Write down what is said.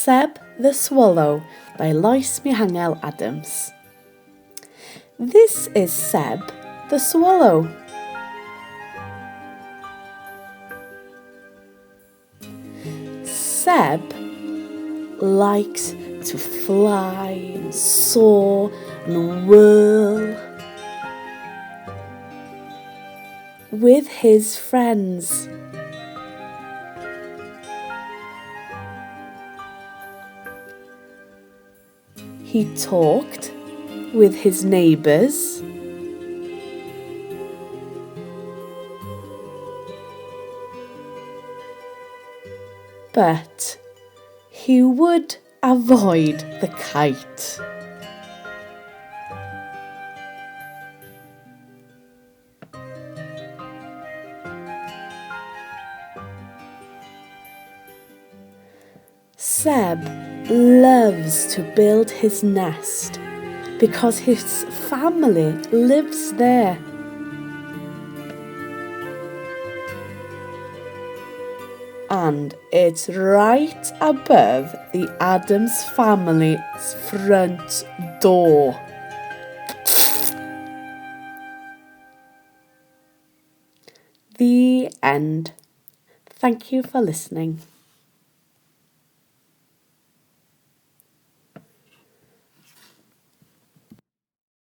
Seb the Swallow by Lois Mihangel Adams. This is Seb the Swallow. Seb likes to fly and soar and whirl with his friends. He talked with his neighbours, but he would avoid the kite. Seb loves to build his nest because his family lives there. And it's right above the Adams family's front door. The end. Thank you for listening.